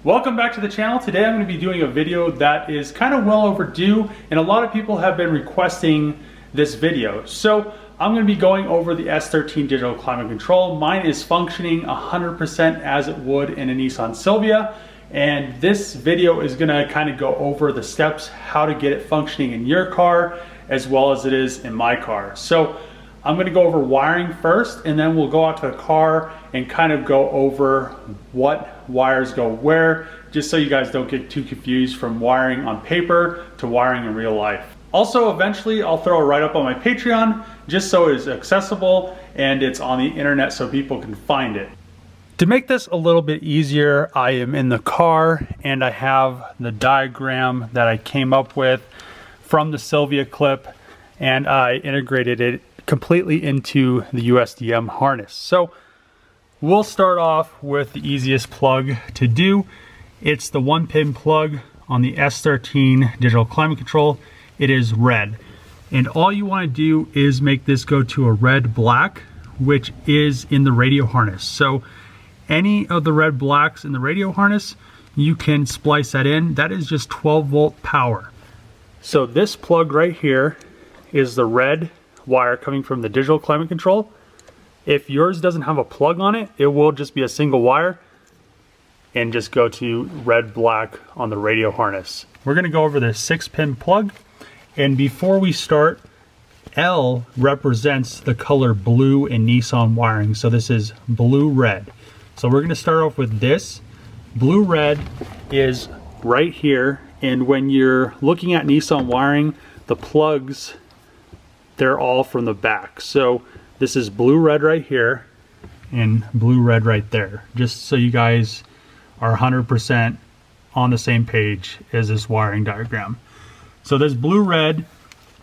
Welcome back to the channel. Today I'm going to be doing a video that is kind of well overdue, and a lot of people have been requesting this video. So I'm going to be going over the S13 digital climate control. Mine is functioning 100% as it would in a Nissan Silvia, and this video is going to kind of go over the steps how to get it functioning in your car as well as it is in my car. So I'm going to go over wiring first, and then we'll go out to the car and kind of go over what wires go where, just so you guys don't get too confused from wiring on paper to wiring in real life. Also, eventually I'll throw a write-up on my Patreon just so it is accessible and it's on the internet so people can find it. To make this a little bit easier, I am in the car and I have the diagram that I came up with from the Silvia clip, and I integrated it completely into the USDM harness. So we'll start off with the easiest plug to do. It's the 1-pin plug on the S13 digital climate control. It is red, and all you want to do is make this go to a red black, which is in the radio harness. So any of the red blacks in the radio harness, you can splice that in. That is just 12-volt power. So this plug right here is the red wire coming from the digital climate control. If yours doesn't have a plug on it, it will just be a single wire and just go to red black on the radio harness. We're going to go over the 6-pin plug, and before we start, L represents the color blue in Nissan wiring. So this is blue red. So we're going to start off with this. Blue red is right here, and when you're looking at Nissan wiring, the plugs, they're all from the back. So this is blue red right here and blue red right there, just so you guys are 100% on the same page as this wiring diagram. So this blue red,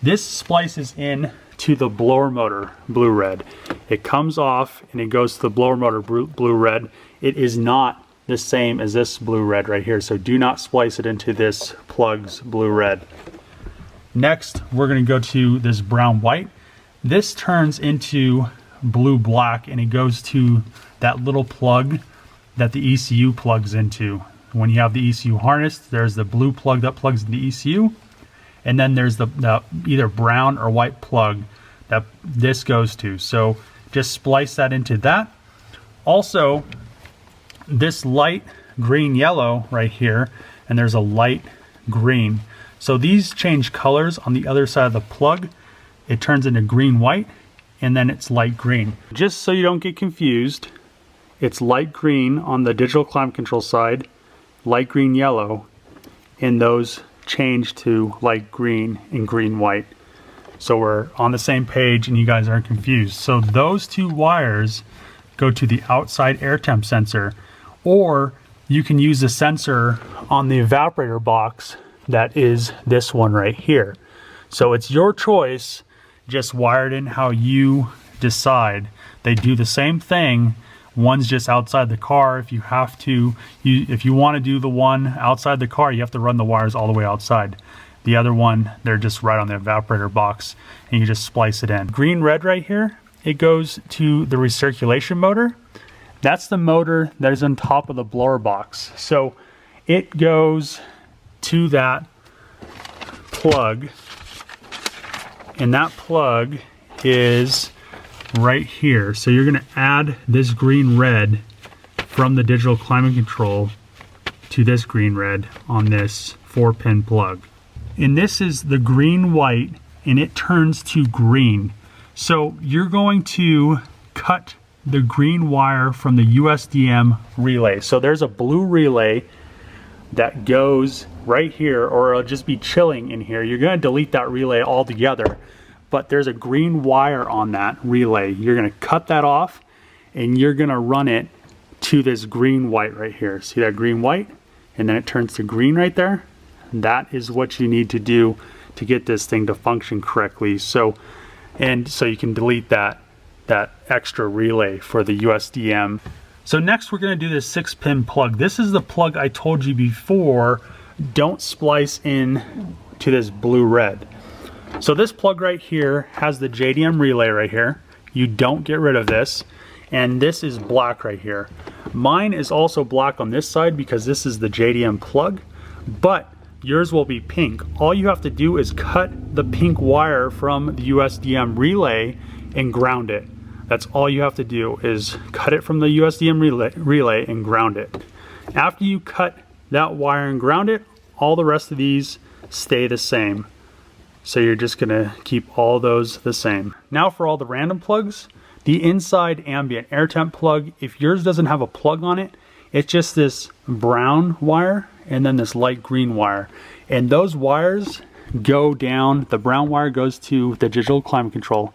this splices in to the blower motor blue red. It comes off and it goes to the blower motor blue red. It is not the same as this blue red right here, so do not splice it into this plug's blue red. Next, we're going to go to this brown white. This turns into blue black, and it goes to that little plug that the ECU plugs into. When you have the ECU harness, there's the blue plug that plugs into the ECU, and then there's the either brown or white plug that this goes to. So just splice that into that. Also, this light green yellow right here, and there's a light green. So these change colors on the other side of the plug. It turns into green white, and then it's light green. Just so you don't get confused, it's light green on the digital climate control side, light green yellow, and those change to light green and green white. So we're on the same page and you guys aren't confused. So those two wires go to the outside air temp sensor, or you can use the sensor on the evaporator box that is this one right here. So it's your choice, just wire it in how you decide. They do the same thing. One's just outside the car. If you have to, if you want to do the one outside the car, you have to run the wires all the way outside. The other one, they're just right on the evaporator box, and you just splice it in. Green red right here, it goes to the recirculation motor. That's the motor that is on top of the blower box. So it goes to that plug, and that plug is right here. So you're going to add this green red from the digital climate control to this green red on this 4-pin plug, and this is the green white, and it turns to green. So you're going to cut the green wire from the USDM relay. So there's a blue relay that goes right here, or it'll just be chilling in here. You're going to delete that relay altogether, but there's a green wire on that relay. You're going to cut that off, and you're going to run it to this green white right here. See that green white? And then it turns to green right there. That is what you need to do to get this thing to function correctly. So you can delete that extra relay for the USDM. So next we're going to do this 6-pin plug. This is the plug I told you before, don't splice in to this blue red. So this plug right here has the JDM relay right here. You don't get rid of this. And this is black right here. Mine is also black on this side because this is the JDM plug, but yours will be pink. All you have to do is cut the pink wire from the USDM relay and ground it. That's all you have to do, is cut it from the USDM relay and ground it. After you cut that wire and ground it, all the rest of these stay the same. So you're just gonna keep all those the same. Now for all the random plugs, the inside ambient air temp plug, if yours doesn't have a plug on it, it's just this brown wire and then this light green wire. And those wires go down, the brown wire goes to the digital climate control,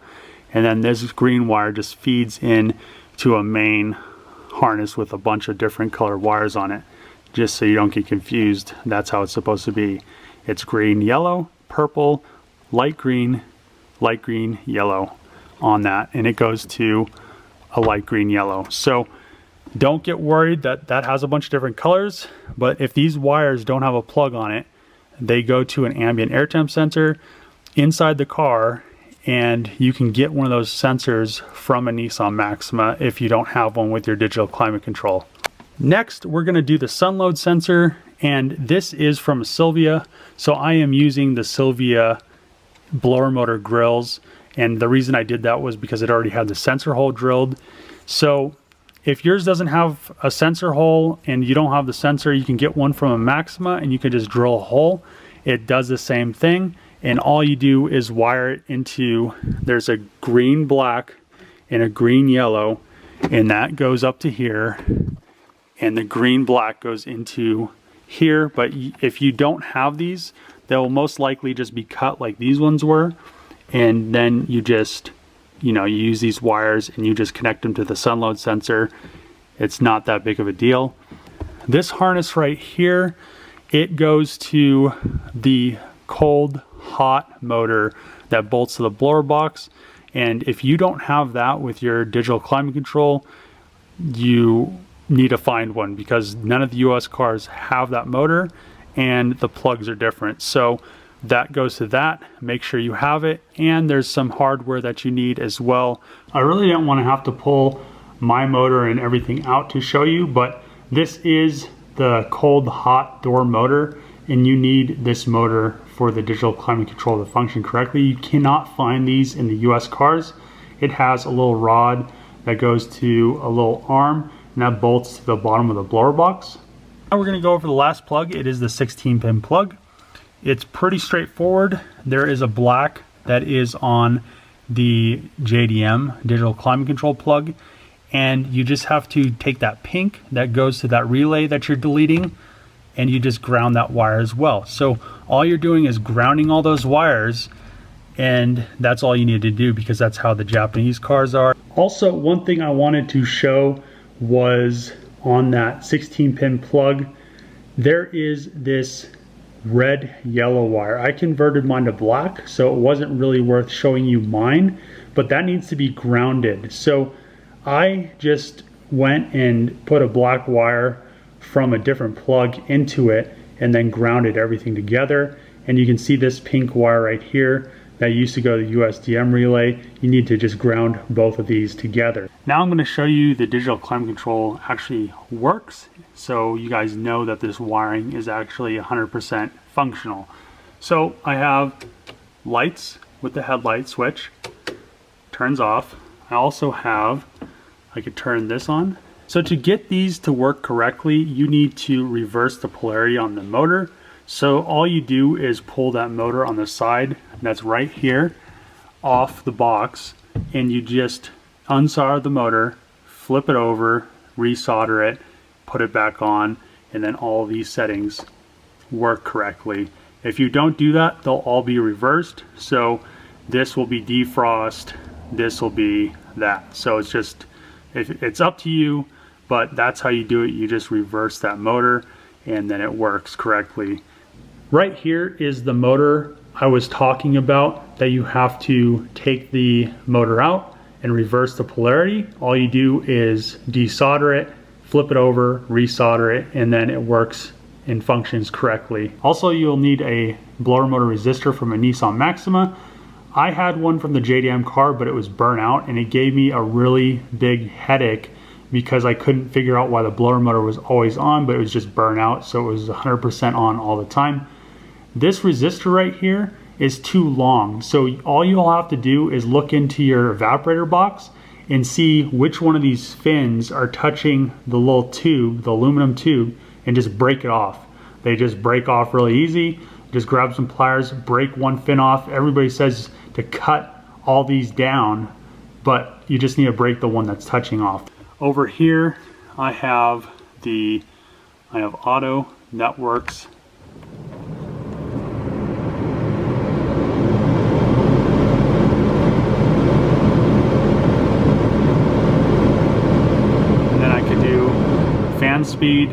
and then this green wire just feeds in to a main harness with a bunch of different colored wires on it. Just so you don't get confused, that's how it's supposed to be. It's green, yellow, purple, light green, yellow on that, and it goes to a light green, yellow. So don't get worried that that has a bunch of different colors, but if these wires don't have a plug on it, they go to an ambient air temp sensor inside the car, and you can get one of those sensors from a Nissan Maxima if you don't have one with your digital climate control. Next, we're going to do the sun load sensor, and this is from Sylvia. So I am using the Sylvia blower motor grills, and the reason I did that was because it already had the sensor hole drilled. So if yours doesn't have a sensor hole and you don't have the sensor, you can get one from a Maxima and you can just drill a hole. It does the same thing, and all you do is wire it into, there's a green black and a green yellow, and that goes up to here, and the green black goes into here. But if you don't have these, they'll most likely just be cut like these ones were, and then you just, you know, you use these wires and you just connect them to the sun load sensor. It's not that big of a deal. This harness right here, it goes to the cold hot motor that bolts to the blower box, and if you don't have that with your digital climate control, you need to find one, because none of the US cars have that motor and the plugs are different. So that goes to that. Make sure you have it, and there's some hardware that you need as well. I really don't want to have to pull my motor and everything out to show you, but this is the cold hot door motor, and you need this motor for the digital climate control to function correctly. You cannot find these in the US cars. It has a little rod that goes to a little arm, and that bolts to the bottom of the blower box. Now we're going to go over the last plug. It is the 16-pin plug. It's pretty straightforward. There is a black that is on the JDM digital climate control plug, and you just have to take that pink that goes to that relay that you're deleting, and you just ground that wire as well. So all you're doing is grounding all those wires, and that's all you need to do, because that's how the Japanese cars are. Also, one thing I wanted to show was on that 16-pin plug, there is this red yellow wire. I converted mine to black, so it wasn't really worth showing you mine, but that needs to be grounded. So I just went and put a black wire from a different plug into it and then grounded everything together. And you can see this pink wire right here that used to go to the USDM relay. You need to just ground both of these together. Now I'm going to show you the digital climate control actually works, so you guys know that this wiring is actually 100% functional. So I have lights with the headlight switch, turns off. I also have, I could turn this on. So to get these to work correctly, you need to reverse the polarity on the motor. So all you do is pull that motor on the side that's right here off the box, and you just unsolder the motor, flip it over, resolder it, put it back on, and then all these settings work correctly. If you don't do that, they'll all be reversed. So this will be defrost, this will be that. So it's just, it's up to you, but that's how you do it. You just reverse that motor and then it works correctly. Right here is the motor I was talking about, that you have to take the motor out and reverse the polarity. All you do is desolder it, flip it over, resolder it, and then it works and functions correctly. Also, you'll need a blower motor resistor from a Nissan Maxima. I had one from the JDM car, but it was burnt out and it gave me a really big headache because I couldn't figure out why the blower motor was always on, but it was just burnout, so it was 100% on all the time. This resistor right here is too long, so all you'll have to do is look into your evaporator box and see which one of these fins are touching the little tube, the aluminum tube, and just break it off. They just break off really easy. Just grab some pliers, break one fin off. Everybody says to cut all these down, but you just need to break the one that's touching off. Over here, I have auto, that works. Fan speed,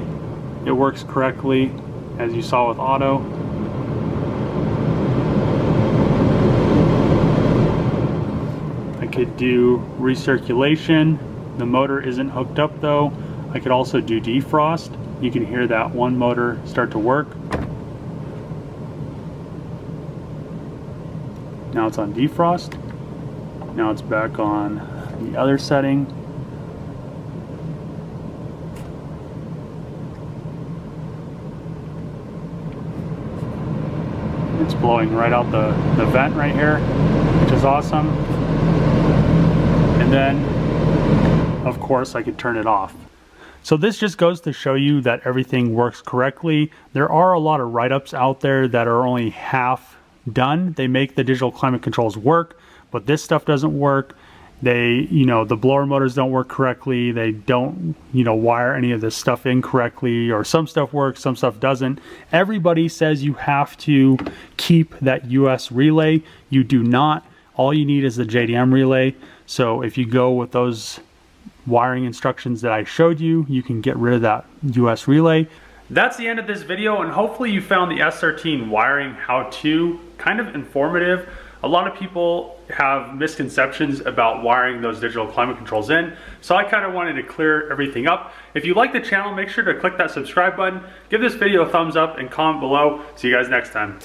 it works correctly as you saw with auto. I could do recirculation. The motor isn't hooked up though. I could also do defrost. You can hear that one motor start to work. Now it's on defrost. Now it's back on the other setting. It's blowing right out the vent right here, which is awesome. And then, of course, I could turn it off. So this just goes to show you that everything works correctly. There are a lot of write-ups out there that are only half done. They make the digital climate controls work, but this stuff doesn't work. They, the blower motors don't work correctly. They don't, wire any of this stuff in correctly, or some stuff works, some stuff doesn't. Everybody says you have to keep that US relay. You do not. All you need is the JDM relay. So if you go with those wiring instructions that I showed you, you can get rid of that US relay. That's the end of this video, and hopefully you found the S13 wiring how-to kind of informative. A lot of people have misconceptions about wiring those digital climate controls in, so I kind of wanted to clear everything up. If you like the channel, make sure to click that subscribe button, give this video a thumbs up, and comment below. See you guys next time.